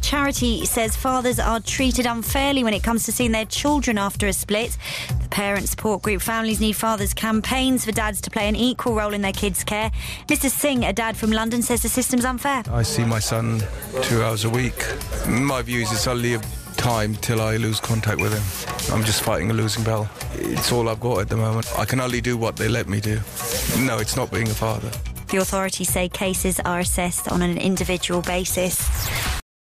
charity says fathers are treated unfairly when it comes to seeing their children after a split. The parent support group Families Need Fathers campaigns for dads to play an equal role in their kids' care. Mr Singh, a dad from London, says the system's unfair. I see my son 2 hours a week. My view is it's only a time till I lose contact with him. I'm just fighting a losing battle. It's all I've got at the moment. I can only do what they let me do. No, it's not being a father. The authorities say cases are assessed on an individual basis.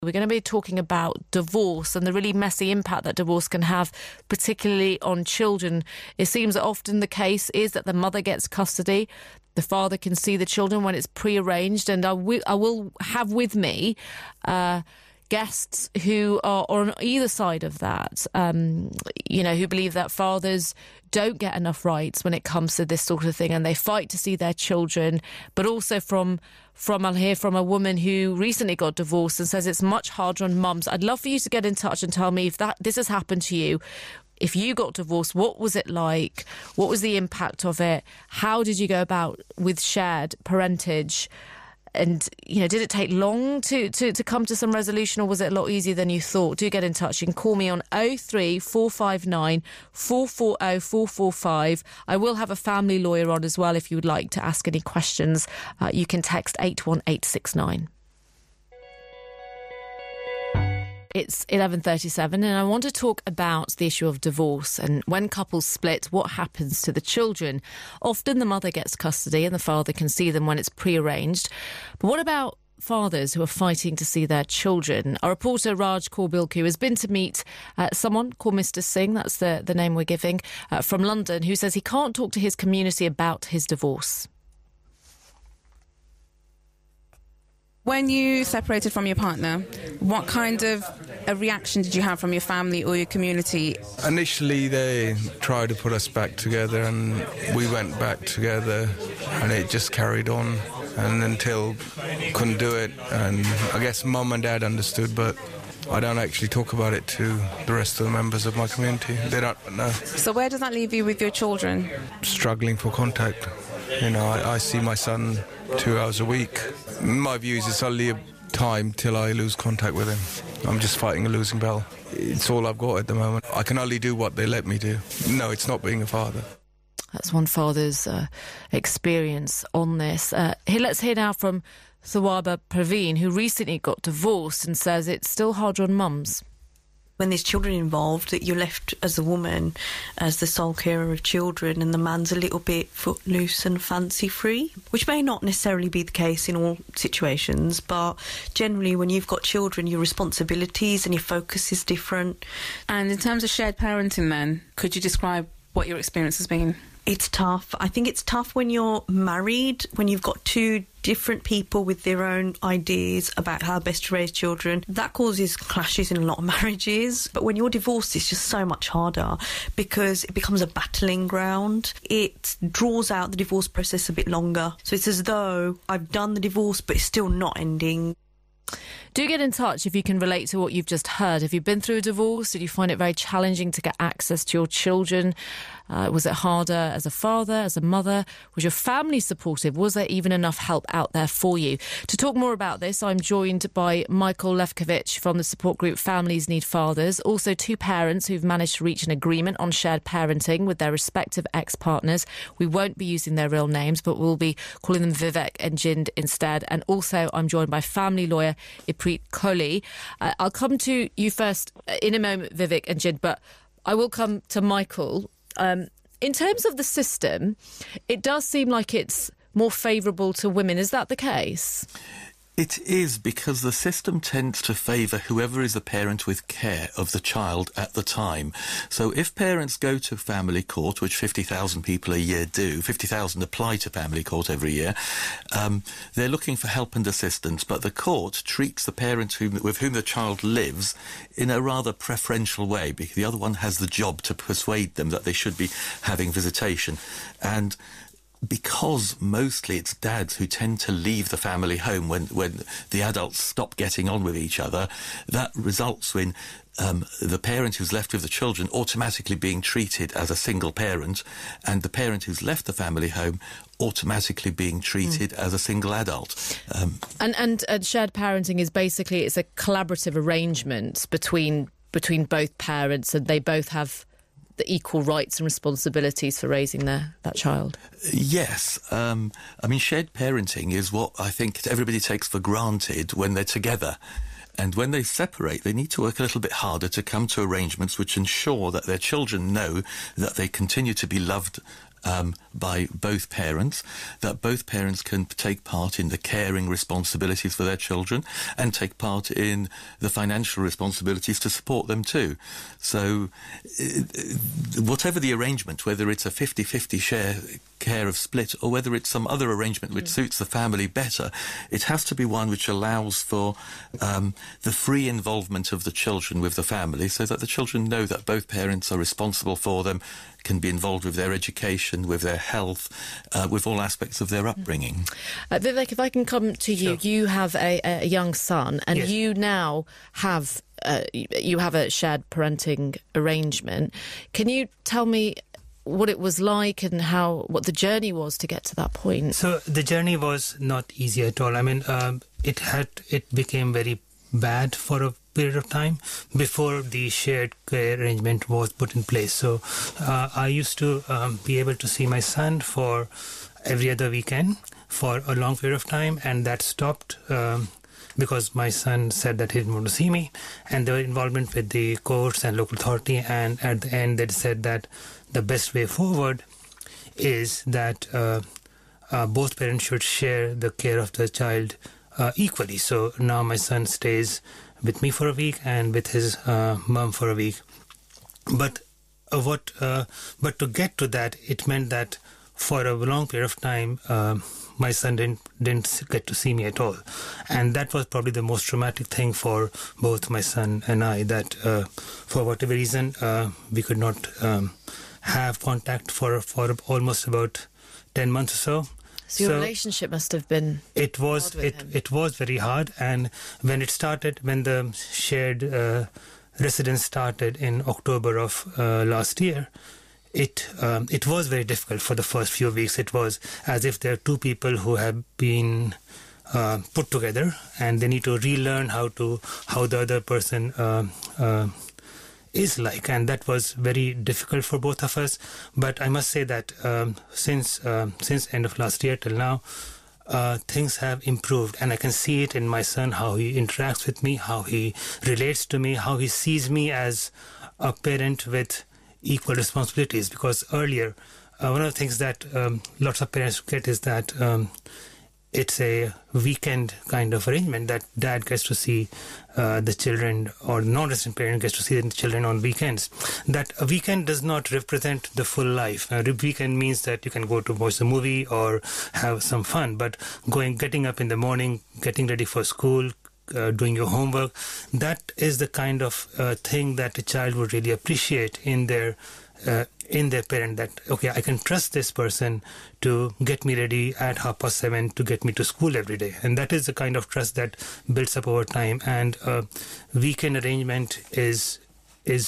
We're going to be talking about divorce and the really messy impact that divorce can have, particularly on children. It seems that often the case is that the mother gets custody. The father can see the children when it's prearranged. And I will have with me guests who are on either side of that, who believe that fathers don't get enough rights when it comes to this sort of thing, and they fight to see their children. But also I'll hear from a woman who recently got divorced and says it's much harder on mums. I'd love for you to get in touch and tell me if this has happened to you. If you got divorced, what was it like? What was the impact of it? How did you go about with shared parentage? And, did it take long to come to some resolution, or was it a lot easier than you thought? Do get in touch. You can call me on 03459 440 445. I will have a family lawyer on as well if you would like to ask any questions. You can text 81869. It's 11:37 and I want to talk about the issue of divorce and when couples split, what happens to the children. Often the mother gets custody and the father can see them when it's prearranged. But what about fathers who are fighting to see their children? Our reporter Raj Korbilku has been to meet someone called Mr Singh, that's the name we're giving, from London, who says he can't talk to his community about his divorce. When you separated from your partner, what kind of a reaction did you have from your family or your community? Initially, they tried to put us back together, and we went back together, and it just carried on. And until couldn't do it, and I guess mum and dad understood, but I don't actually talk about it to the rest of the members of my community. They don't know. So where does that leave you with your children? Struggling for contact. I see my son 2 hours a week. My view is it's only a time till I lose contact with him. I'm just fighting a losing battle. It's all I've got at the moment. I can only do what they let me do. No, it's not being a father. That's one father's experience on this. Let's hear now from Thawaba Praveen, who recently got divorced and says it's still harder on mums. When there's children involved, that you're left as a woman as the sole carer of children, and the man's a little bit footloose and fancy-free, which may not necessarily be the case in all situations, but generally when you've got children, your responsibilities and your focus is different. And in terms of shared parenting then, could you describe what your experience has been? It's tough. I think it's tough when you're married, when you've got two different people with their own ideas about how best to raise children. That causes clashes in a lot of marriages. But when you're divorced, it's just so much harder because it becomes a battling ground. It draws out the divorce process a bit longer. So it's as though I've done the divorce, but it's still not ending. Do get in touch if you can relate to what you've just heard. Have you been through a divorce? Did you find it very challenging to get access to your children? Was it harder as a father, as a mother? Was your family supportive? Was there even enough help out there for you? To talk more about this, I'm joined by Michael Lefkovich from the support group Families Need Fathers. Also, two parents who've managed to reach an agreement on shared parenting with their respective ex-partners. We won't be using their real names, but we'll be calling them Vivek and Jind instead. And also, I'm joined by family lawyer Preet Kohli. I'll come to you first in a moment, Vivek and Jind, but I will come to Michael. In terms of the system, it does seem like it's more favourable to women. Is that the case? It is, because the system tends to favour whoever is the parent with care of the child at the time. So if parents go to family court, which 50,000 people a year do, 50,000 apply to family court every year, they're looking for help and assistance, but the court treats the parent with whom the child lives in a rather preferential way, because the other one has the job to persuade them that they should be having visitation. And because mostly it's dads who tend to leave the family home when the adults stop getting on with each other, that results in the parent who's left with the children automatically being treated as a single parent, and the parent who's left the family home automatically being treated as a single adult. And shared parenting is basically, it's a collaborative arrangement between both parents, and they both have the equal rights and responsibilities for raising that child. Yes. I mean, shared parenting is what I think everybody takes for granted when they're together. And when they separate, they need to work a little bit harder to come to arrangements which ensure that their children know that they continue to be loved by both parents, that both parents can take part in the caring responsibilities for their children and take part in the financial responsibilities to support them too. So whatever the arrangement, whether it's a 50-50 share care of split or whether it's some other arrangement which suits the family better, it has to be one which allows for the free involvement of the children with the family, so that the children know that both parents are responsible for them, can be involved with their education, with their health, with all aspects of their upbringing. Vivek, if I can come to you, Sure. You have a young son, and Yes. you now have you have a shared parenting arrangement. Can you tell me what it was like and what the journey was to get to that point? So the journey was not easy at all. I mean, it became very bad for a period of time before the shared care arrangement was put in place. So I used to be able to see my son for every other weekend for a long period of time, and that stopped because my son said that he didn't want to see me, and there was involvement with the courts and local authority, and at the end they said that the best way forward is that both parents should share the care of the child equally. So now my son stays with me for a week and with his mum for a week. But to get to that, it meant that for a long period of time, my son didn't get to see me at all, and that was probably the most traumatic thing for both my son and I. That for whatever reason, we could not have contact for almost about 10 months or so. So your relationship must have been It was hard with him. it was very hard, and when the shared residence started in October of last year, it was very difficult for the first few weeks. It was as if there are two people who have been put together, and they need to relearn how the other person is like, and that was very difficult for both of us. But I must say that since end of last year till now, things have improved, and I can see it in my son, how he interacts with me, how he relates to me, how he sees me as a parent with equal responsibilities. Because earlier, one of the things that lots of parents get is that it's a weekend kind of arrangement, that dad gets to see the children, or non-resident parent gets to see the children on weekends. That a weekend does not represent the full life. A weekend means that you can go to watch a movie or have some fun, but getting up in the morning, getting ready for school, doing your homework, that is the kind of thing that a child would really appreciate in their parent, that okay, I can trust this person to get me ready at 7:30 to get me to school every day. And that is the kind of trust that builds up over time. And weekend arrangement is a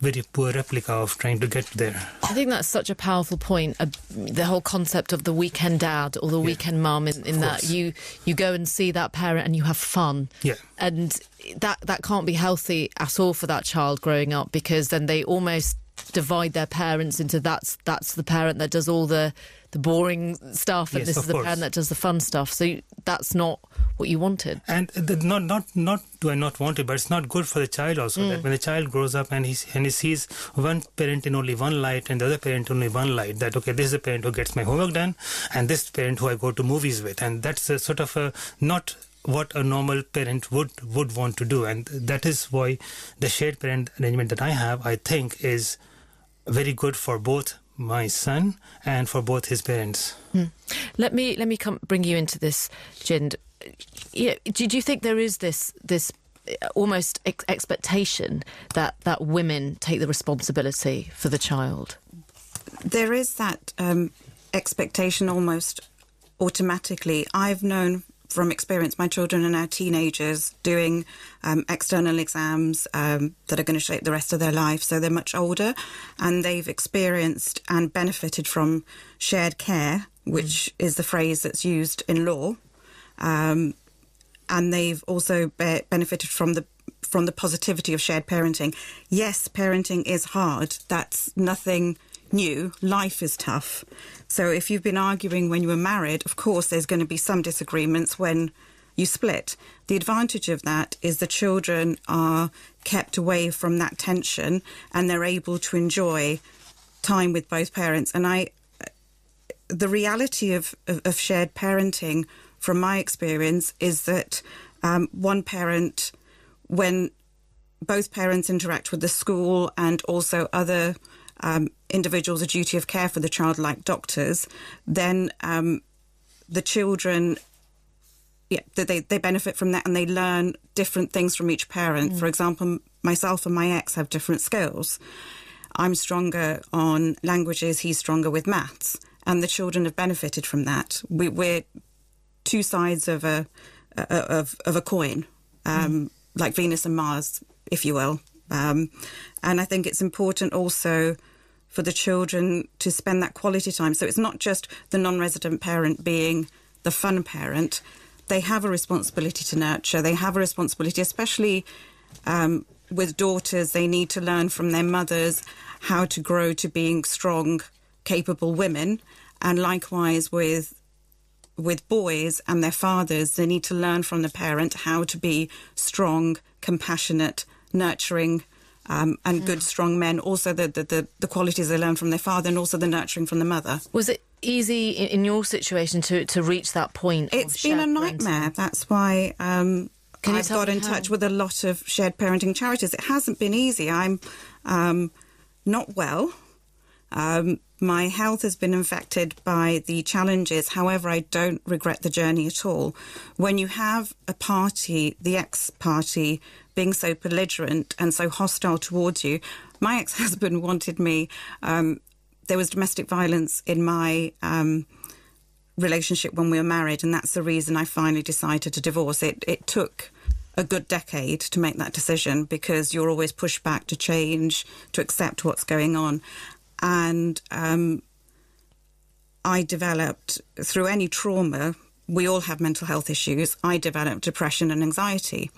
very poor replica of trying to get there. I think that's such a powerful point, the whole concept of the weekend dad or the weekend mum, in that you go and see that parent and you have fun. Yeah. And that can't be healthy at all for that child growing up, because then they almost divide their parents into that's the parent that does all the boring stuff, and Yes, this is of the course. parent that does the fun stuff. So that's not what you wanted. And not do I not want it, but it's not good for the child also. That when the child grows up and he sees one parent in only one light and the other parent in only one light, that okay, this is the parent who gets my homework done, and this parent who I go to movies with, and that's a sort of not what a normal parent would want to do. And that is why the shared parent arrangement that I have, I think, is very good for both my son and for both his parents. Let me bring you into this, Jind. Yeah, do you think there is this almost expectation that women take the responsibility for the child? There is that expectation almost automatically. I've known from experience, my children are now teenagers doing external exams that are going to shape the rest of their life. So they're much older, and they've experienced and benefited from shared care, which is the phrase that's used in law. And they've also benefited from the positivity of shared parenting. Yes, parenting is hard. That's nothing new. Life is tough. So if you've been arguing when you were married, of course there's going to be some disagreements when you split. The advantage of that is the children are kept away from that tension and they're able to enjoy time with both parents. And the reality of shared parenting, from my experience, is that one parent, when both parents interact with the school and also other individuals, a duty of care for the child, like doctors, then the children, they benefit from that and they learn different things from each parent. For example, myself and my ex have different skills. I'm stronger on languages, he's stronger with maths, and the children have benefited from that. We're two sides of a coin, like Venus and Mars, if you will. And I think it's important also for the children to spend that quality time. So it's not just the non-resident parent being the fun parent. They have a responsibility to nurture. They have a responsibility, especially with daughters. They need to learn from their mothers how to grow to being strong, capable women. And likewise with boys and their fathers, they need to learn from the parent how to be strong, compassionate, nurturing, and good, strong men. Also the qualities they learn from their father, and also the nurturing from the mother. Was it easy in your situation to reach that point? It's been a nightmare. That's why I've got in touch with a lot of shared parenting charities. It hasn't been easy. I'm not well. My health has been affected by the challenges. However, I don't regret the journey at all. When you have a party, the ex-party, being so belligerent and so hostile towards you, my ex-husband wanted me. There was domestic violence in my relationship when we were married, and that's the reason I finally decided to divorce. It took a good decade to make that decision, because you're always pushed back to change, to accept what's going on. And I developed, through any trauma, we all have mental health issues. I developed depression and anxiety.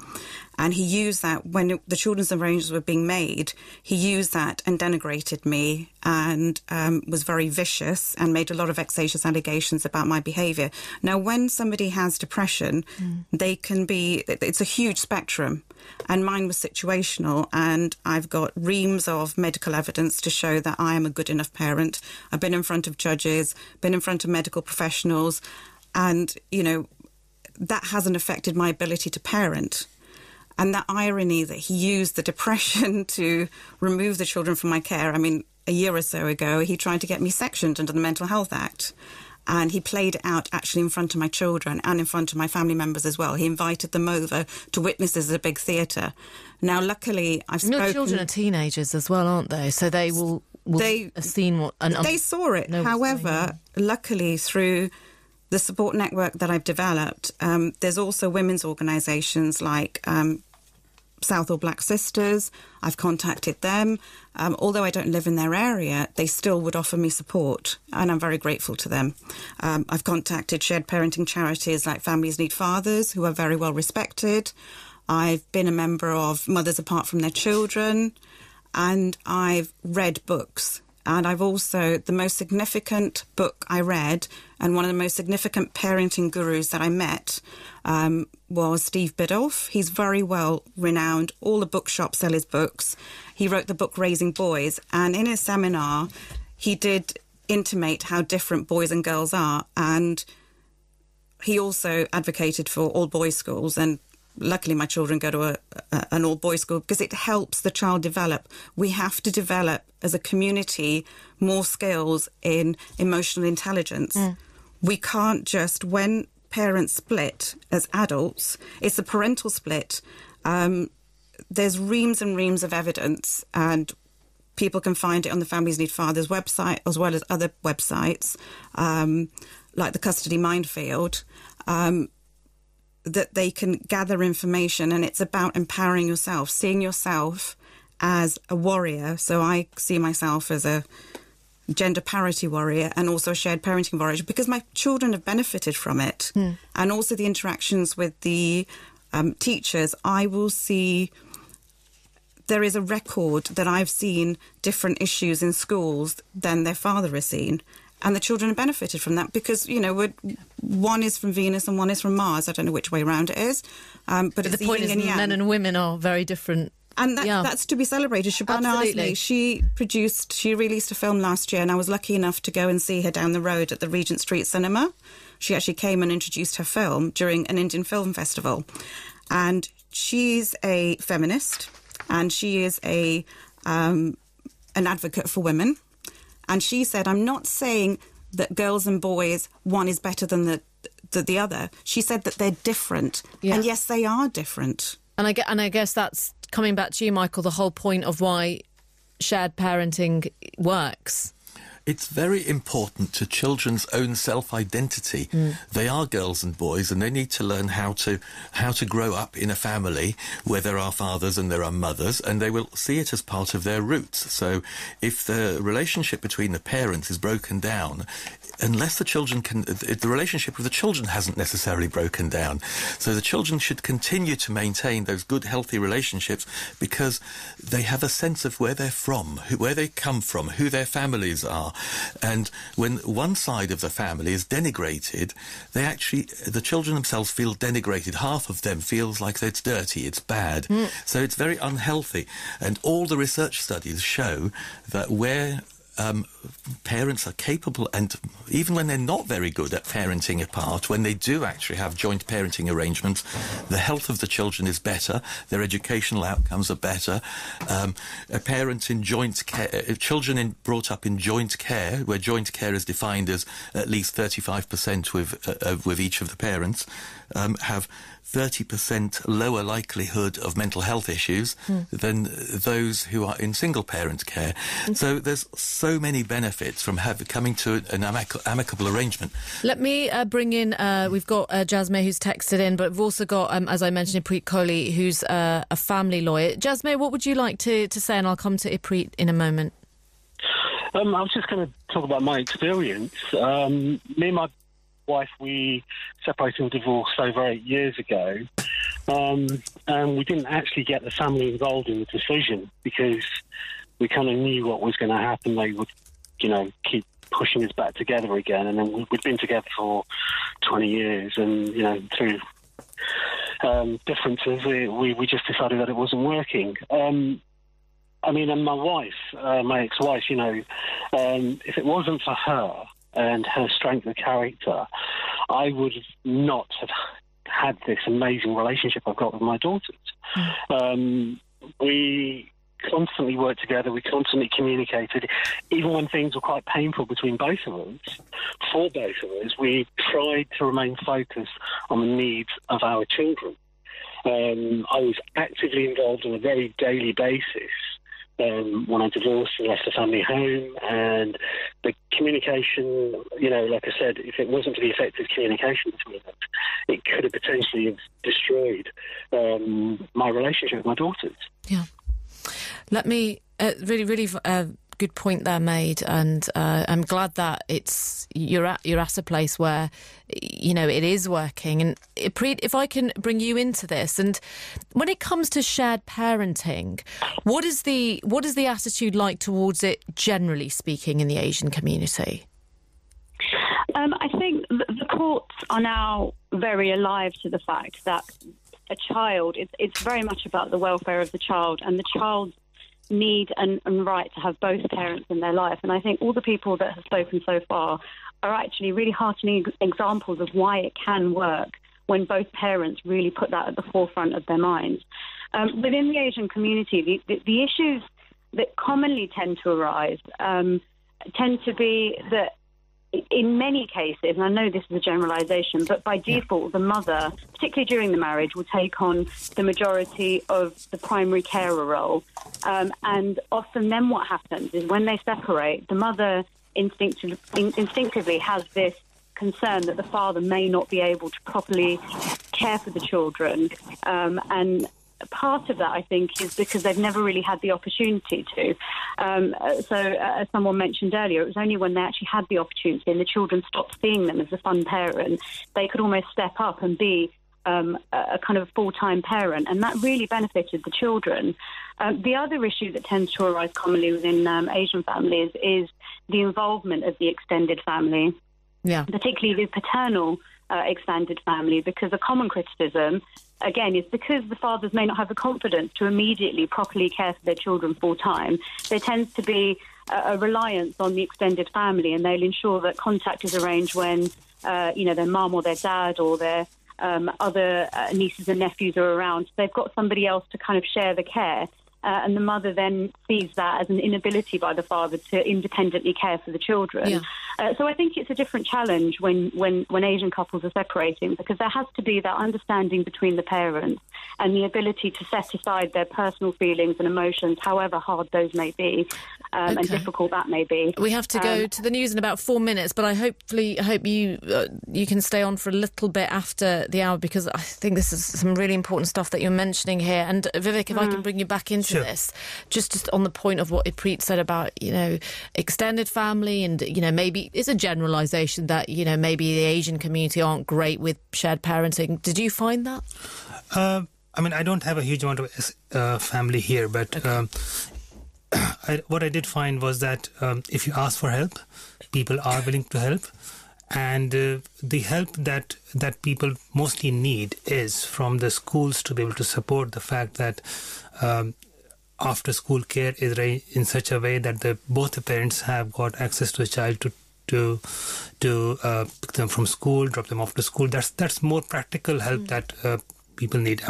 And he used that when the children's arrangements were being made. He used that and denigrated me and was very vicious and made a lot of vexatious allegations about my behaviour. Now, when somebody has depression, they can be, it's a huge spectrum. And mine was situational, and I've got reams of medical evidence to show that I am a good enough parent. I've been in front of judges, been in front of medical professionals, and, you know, that hasn't affected my ability to parent. And that irony that he used the depression to remove the children from my care. I mean, a year or so ago, he tried to get me sectioned under the Mental Health Act. And he played it out actually in front of my children and in front of my family members as well. He invited them over to witness as a big theatre. Now, luckily, I've spoken... Your children are teenagers as well, aren't they? So they will have seen what... They saw it. However, luckily, through the support network that I've developed, there's also women's organisations like South or Black Sisters. I've contacted them. Although I don't live in their area, they still would offer me support, and I'm very grateful to them. I've contacted shared parenting charities like Families Need Fathers, who are very well respected. I've been a member of Mothers Apart from Their Children, and I've read books. And I've also, the most significant book I read, and one of the most significant parenting gurus that I met, was Steve Biddulph. He's very well renowned. All the bookshops sell his books. He wrote the book Raising Boys, and in his seminar, he did intimate how different boys and girls are. And he also advocated for all boys schools, and luckily my children go to an all-boys school, because it helps the child develop. We have to develop, as a community, more skills in emotional intelligence. We can't just, when parents split as adults, it's a parental split. There's reams and reams of evidence, and people can find it on the Families Need Fathers website, as well as other websites, like the Custody Minefield. that they can gather information, and it's about empowering yourself, seeing yourself as a warrior. So I see myself as a gender parity warrior and also a shared parenting warrior because my children have benefited from it. And also the interactions with the teachers, I will see there is a record that I've seen different issues in schools than their father has seen. And the children have benefited from that because, you know, one is from Venus and one is from Mars. I don't know which way round it is. But it's the point is men and women are very different. And that's to be celebrated. Shabana Azmi, she released a film last year, and I was lucky enough to go and see her down the road at the Regent Street Cinema. She actually came and introduced her film during an Indian Film Festival. And she's a feminist, and she is an advocate for women. And she said, I'm not saying that girls and boys, one is better than the other. She said that they're different. Yeah. And yes, they are different. And I guess that's coming back to you, Michael, the whole point of why shared parenting works. It's very important to children's own self-identity. They are girls and boys, and they need to learn how to grow up in a family where there are fathers and there are mothers, and they will see it as part of their roots. So if the relationship between the parents is broken down, unless the relationship with the children hasn't necessarily broken down. So the children should continue to maintain those good, healthy relationships because they have a sense of where they're from, where they come from, who their families are. And when one side of the family is denigrated, the children themselves feel denigrated. Half of them feels like it's dirty, it's bad. So it's very unhealthy. And all the research studies show that where parents are capable, and even when they're not very good at parenting apart, when they do actually have joint parenting arrangements, the health of the children is better, their educational outcomes are better. A parent in joint care, children brought up in joint care, where joint care is defined as at least 35% with each of the parents, have 30% lower likelihood of mental health issues than those who are in single-parent care. So there's so many benefits from coming to an amicable arrangement. Let me bring in, we've got Jasmine who's texted in, but we've also got, as I mentioned, Iprit Kohli, who's a family lawyer. Jasmine, what would you like to say? And I'll come to Iprit in a moment. I was just going to talk about my experience. Me and my wife, we separated and divorced over 8 years ago, and we didn't actually get the family involved in the decision because we kind of knew what was going to happen. They would, keep pushing us back together again, and then we'd been together for 20 years, and through differences, we just decided that it wasn't working. And my wife, my ex-wife, if it wasn't for her and her strength of character, I would not have had this amazing relationship I've got with my daughters. We constantly worked together, we constantly communicated. Even when things were quite painful between both of us, for both of us, we tried to remain focused on the needs of our children. I was actively involved on a very daily basis when I divorced and left the family home, and the communication, like I said, if it wasn't for the effective communication between us, it could have potentially destroyed my relationship with my daughters. Yeah. Let me, really good point there made, and I'm glad that you're at a place where it is working. And if I can bring you into this, and when it comes to shared parenting, what is the attitude like towards it, generally speaking, in the Asian community? I think the courts are now very alive to the fact that a child, it's very much about the welfare of the child and the child's need and right to have both parents in their life. And I think all the people that have spoken so far are actually really heartening examples of why it can work when both parents really put that at the forefront of their minds. Within the Asian community, the issues that commonly tend to arise tend to be that in many cases, and I know this is a generalisation, but by default, the mother, particularly during the marriage, will take on the majority of the primary carer role. And often then what happens is when they separate, the mother instinctively has this concern that the father may not be able to properly care for the children. And part of that, I think, is because they've never really had the opportunity to. So, as someone mentioned earlier, it was only when they actually had the opportunity and the children stopped seeing them as a fun parent, they could almost step up and be a kind of full-time parent, and that really benefited the children. The other issue that tends to arise commonly within Asian families is the involvement of the extended family, particularly the paternal extended family, because a common criticism, again, is because the fathers may not have the confidence to immediately properly care for their children full-time, there tends to be a reliance on the extended family, and they'll ensure that contact is arranged when, their mum or their dad or their other nieces and nephews are around. They've got somebody else to kind of share the care. And the mother then sees that as an inability by the father to independently care for the children. So I think it's a different challenge when Asian couples are separating, because there has to be that understanding between the parents and the ability to set aside their personal feelings and emotions, however hard those may be, and difficult that may be. We have to go to the news in about 4 minutes, but I hope you can stay on for a little bit after the hour, because I think this is some really important stuff that you're mentioning here. And Vivek, if I can bring you back into this, just on the point of what Preet said about, extended family, and, maybe it's a generalisation that, maybe the Asian community aren't great with shared parenting. Did you find that? I don't have a huge amount of family here, but what I did find was that if you ask for help, people are willing to help. And the help that people mostly need is from the schools to be able to support the fact that after school care is in such a way that both the parents have got access to the child to pick them from school, drop them off to school. That's more practical help that people need.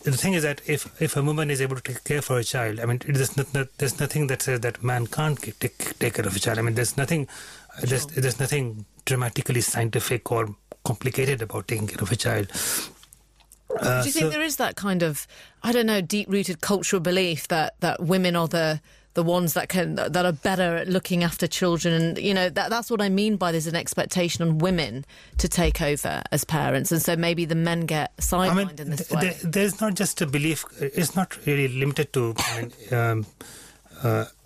The thing is that if a woman is able to take care for a child, there's nothing that says that man can't take care of a child. there's nothing dramatically scientific or complicated about taking care of a child. Do you think there is that kind of, deep-rooted cultural belief that women are the ones that are better at looking after children? And, that's what I mean by there's an expectation on women to take over as parents. And so maybe the men get sidelined in this way. There's not just a belief. It's not really limited to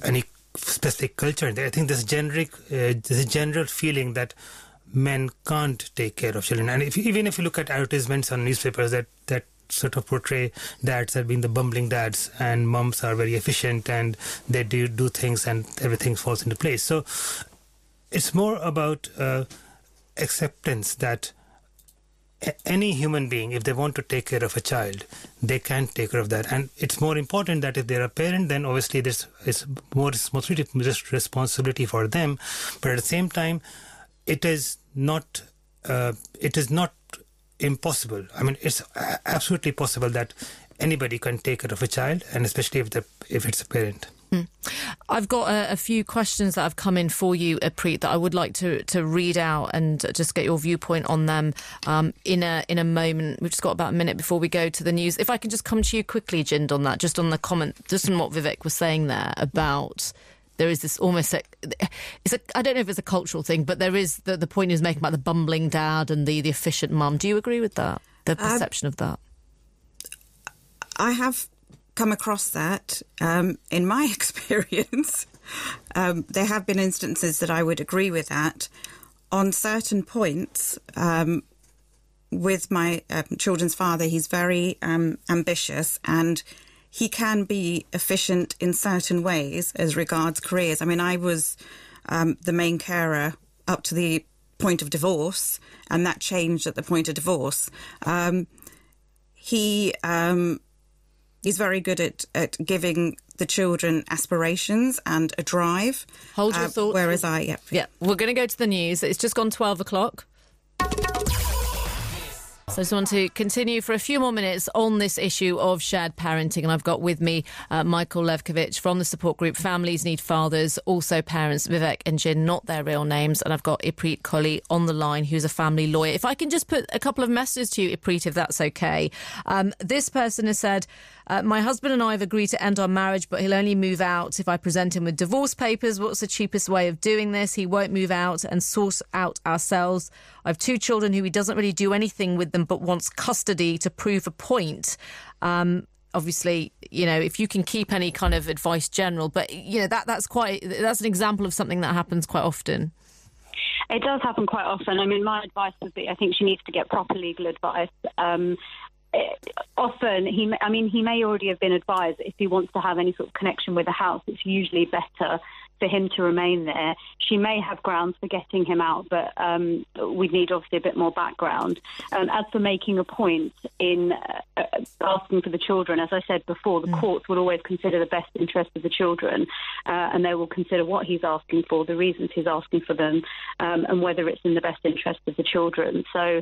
any specific culture. I think there's a general feeling that men can't take care of children. And even if you look at advertisements on newspapers that sort of portray dads as being the bumbling dads, and mums are very efficient and they do things and everything falls into place. So it's more about acceptance that any human being, if they want to take care of a child, they can take care of that. And it's more important that if they're a parent, then obviously there's more responsibility for them. But at the same time, it is not impossible. It's absolutely possible that anybody can take care of a child, and especially if it's a parent. I've got a few questions that have come in for you, Preet, that I would like to read out and just get your viewpoint on them in a moment. We've just got about a minute before we go to the news. If I can just come to you quickly, Jind, on that, just on the comment, just on what Vivek was saying there about there is this almost I don't know if it's a cultural thing, but there is the point he was making about the bumbling dad and the efficient mum. Do you agree with that, the perception of that? I have come across that in my experience. There have been instances that I would agree with that. On certain points, with my children's father, he's very ambitious, and he can be efficient in certain ways as regards careers. I was the main carer up to the point of divorce, and that changed at the point of divorce. He's very good at giving the children aspirations and a drive. Hold your thoughts. Whereas Yeah, we're going to go to the news. It's just gone 12 o'clock. So I just want to continue for a few more minutes on this issue of shared parenting. And I've got with me Michael Levkovich from the support group Families Need Fathers, also parents Vivek and Jin, not their real names. And I've got Iprit Kohli on the line, who's a family lawyer. If I can just put a couple of messages to you, Iprit, if that's okay. This person has said, my husband and I have agreed to end our marriage, but he'll only move out if I present him with divorce papers. What's the cheapest way of doing this? He won't move out and sort out ourselves. I have 2 children who he doesn't really do anything with them, but wants custody to prove a point. Obviously, you know, if you can keep any kind of advice general, but, you know, that's an example of something that happens quite often. It does happen quite often. I mean, my advice would be I think she needs to get proper legal advice. Often, he may already have been advised if he wants to have any sort of connection with the house, it's usually better for him to remain there. She may have grounds for getting him out, but we'd need obviously a bit more background. As for making a point in asking for the children, as I said before, the courts will always consider the best interest of the children, and they will consider what he's asking for, the reasons he's asking for them, and whether it's in the best interest of the children. So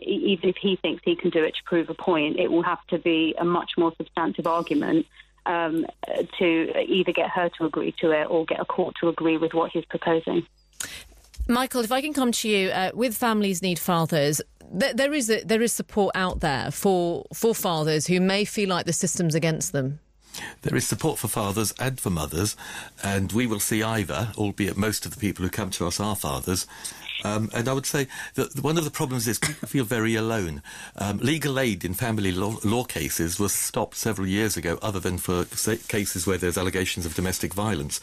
even if he thinks he can do it to prove a point, it will have to be a much more substantive argument to either get her to agree to it or get a court to agree with what he's proposing. Michael, if I can come to you, with Families Need Fathers, there is support out there for fathers who may feel like the system's against them. There is support for fathers and for mothers, and we will see either, albeit most of the people who come to us are fathers. And I would say that one of the problems is people feel very alone. Legal aid in family law cases was stopped several years ago, other than for cases where there's allegations of domestic violence.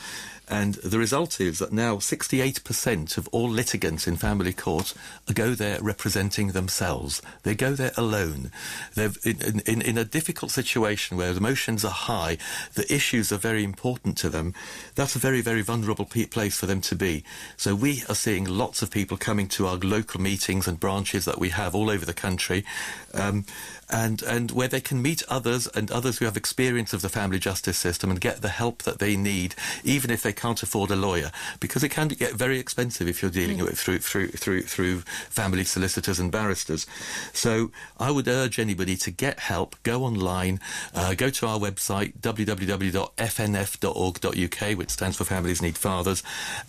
And the result is that now 68% of all litigants in family court go there representing themselves. They go there alone. They're in a difficult situation where the emotions are high, the issues are very important to them. That's a very, very vulnerable place for them to be. So we are seeing lots of people coming to our local meetings and branches that we have all over the country, and where they can meet others and others who have experience of the family justice system and get the help that they need, even if they can't afford a lawyer, because it can get very expensive if you're dealing with it through family solicitors and barristers. So I would urge anybody to get help. Go online, go to our website www.fnf.org.uk, which stands for Families Need Fathers,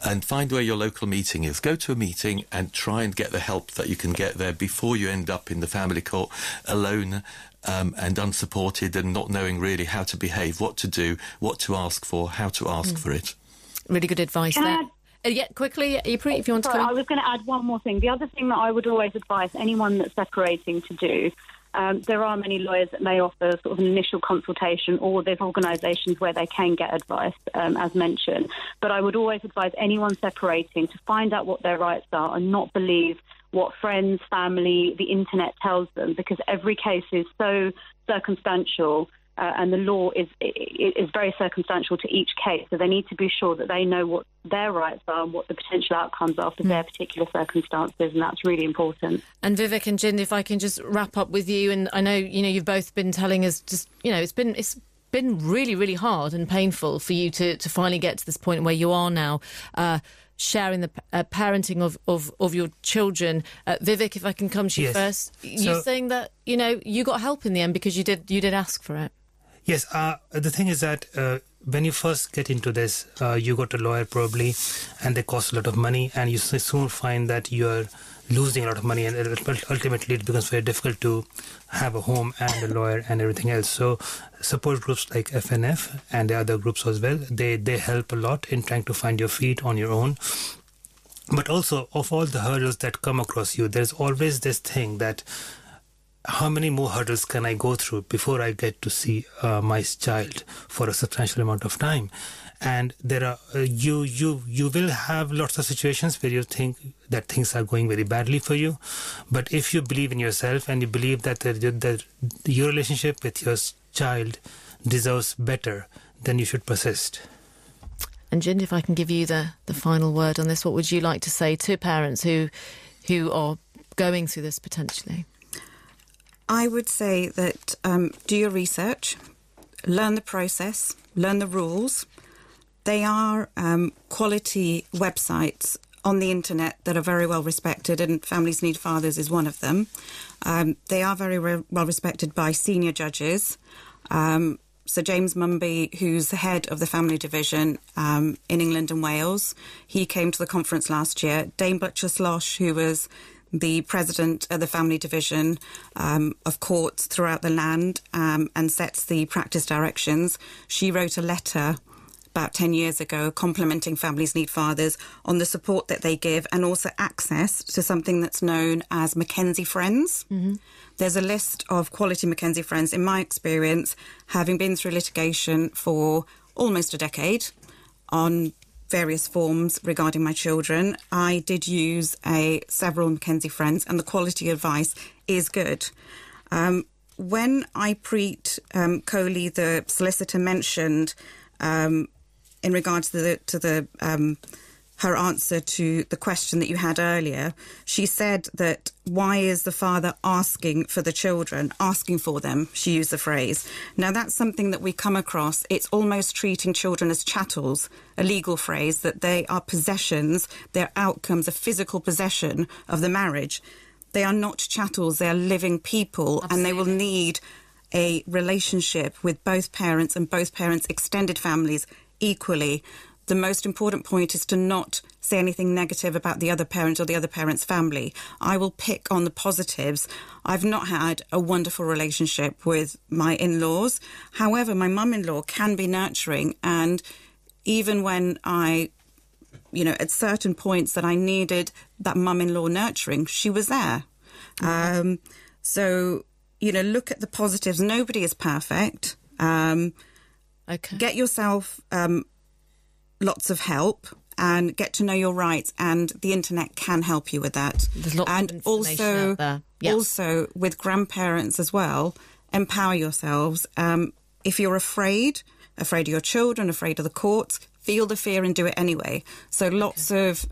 and find where your local meeting is. Go to a meeting and try and get the help that you can get there before you end up in the family court alone, and unsupported and not knowing really how to behave, what to do, what to ask for, how to ask for it. Really good advice there. Yeah, quickly, Iprit, if you want to come in. I was going to add one more thing. The other thing that I would always advise anyone that's separating to do, there are many lawyers that may offer sort of an initial consultation, or there's organisations where they can get advice, as mentioned. But I would always advise anyone separating to find out what their rights are and not believe what friends, family, the internet tells them, because every case is so circumstantial, and the law is very circumstantial to each case. So they need to be sure that they know what their rights are and what the potential outcomes are for their particular circumstances, and that's really important. And Vivek and Jin, if I can just wrap up with you, and I know you've both been telling us just it's been really, really hard and painful for you to finally get to this point where you are now. Sharing the parenting of your children. Vivek, if I can come to you first. You're saying that, you got help in the end because you did ask for it. Yes, the thing is that when you first get into this, you go to a lawyer probably, and they cost a lot of money, and you soon find that you're losing a lot of money, and ultimately it becomes very difficult to have a home and a lawyer and everything else. So support groups like FNF and the other groups as well, they help a lot in trying to find your feet on your own. But also, of all the hurdles that come across you, there's always this thing that how many more hurdles can I go through before I get to see my child for a substantial amount of time? And there are you will have lots of situations where you think that things are going very badly for you. But if you believe in yourself and you believe that your relationship with your child deserves better, then you should persist. And Jin, if I can give you the final word on this, what would you like to say to parents who are going through this potentially? I would say that do your research, learn the process, learn the rules. They are quality websites on the internet that are very well respected, and Families Need Fathers is one of them. They are very well respected by senior judges. So James Mumby, who's the head of the family division in England and Wales, he came to the conference last year. Dame Butcher Slosh, who was the president of the family division of courts throughout the land and sets the practice directions, she wrote a letter about 10 years ago complimenting Families Need Fathers on the support that they give and also access to something that's known as Mackenzie Friends. Mm-hmm. There's a list of quality Mackenzie Friends. In my experience, having been through litigation for almost a decade on various forms regarding my children, I did use several Mackenzie Friends, and the quality advice is good. When Preet Kohli, the solicitor, mentioned in regards to her answer to the question that you had earlier, she said that why is the father asking for the children, asking for them, she used the phrase. Now, that's something that we come across. It's almost treating children as chattels, a legal phrase, that they are possessions, they're outcomes, a physical possession of the marriage. They are not chattels, they are living people. Absolutely. And they will need a relationship with both parents and both parents' extended families equally. The most important point is to not say anything negative about the other parent or the other parent's family. I will pick on the positives. I've not had a wonderful relationship with my in-laws. However, my mum-in-law can be nurturing, and even when at certain points that I needed that mum-in-law nurturing, she was there. Mm-hmm. Look at the positives. Nobody is perfect. Okay. Get yourself lots of help and get to know your rights, and the internet can help you with that. There's lots of information out there. Yep. Also with grandparents as well, empower yourselves. If you're afraid of your children, afraid of the courts, feel the fear and do it anyway. So lots of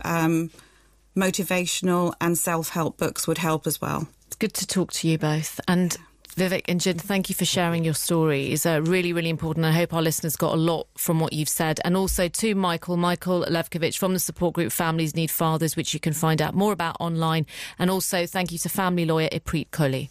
motivational and self-help books would help as well. It's good to talk to you both. And Vivek and Jin, thank you for sharing your story. It's really, really important. I hope our listeners got a lot from what you've said. And also to Michael Levkovich from the support group Families Need Fathers, which you can find out more about online. And also thank you to family lawyer Preet Kohli.